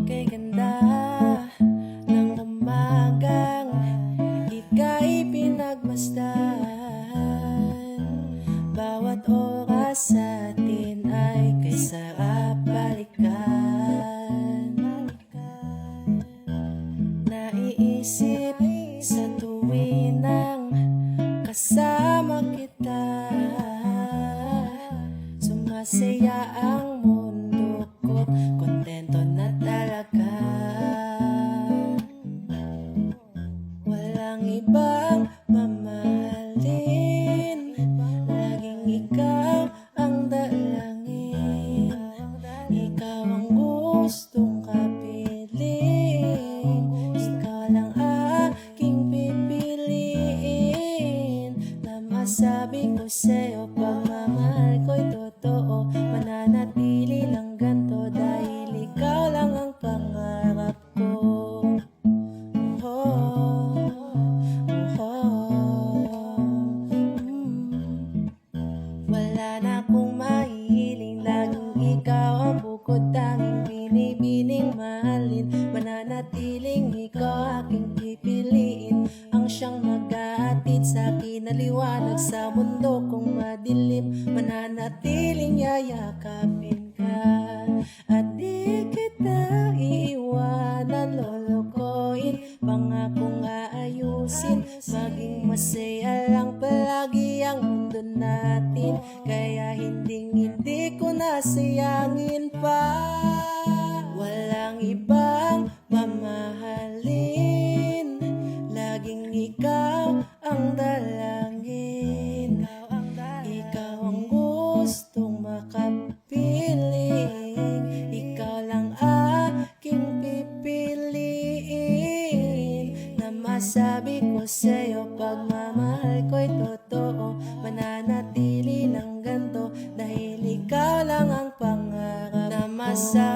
kay ganda ng umagang ika'y pinagmasdan. Bawat oras sa atin ay kay sarap balikan. Naiisip sa tuwinang kasama kita, sumasaya ang mundo ko, kontento na talaga. Walang ibang mamahalin, laging ikaw ang dalangin. Ikaw ang gustong kapiling, ikaw lang aking pipiliin. Na masabi ko sa'yo, pagmamahal ko'y totoo, mananatili lang ganto dahil ikaw lang ang pangarap ko. Wala na akong mahihiling, laging ikaw ang bukod tanging binibining mahalin. Mananatiling ikaw aking pipiliin, ang siyang mag-aatid sa akin na liwanag sa mundo kong madilim. Mananatiling yayakapin ka at di kita iiwanan, lolokohin, pangakong aayusin. Maging masaya lang palagi ang mundo natin, kaya hindi ko nasayangin pa. Walang ibang mamahalin, laging ikaw ang dalangin. Ikaw ang gustong makapiling, ikaw lang aking pipiliin. Na masabi ko sa'yo, pagmamahal ko'y totoo, mananatili lang ganto dahil ikaw lang ang pangarap. Na masabi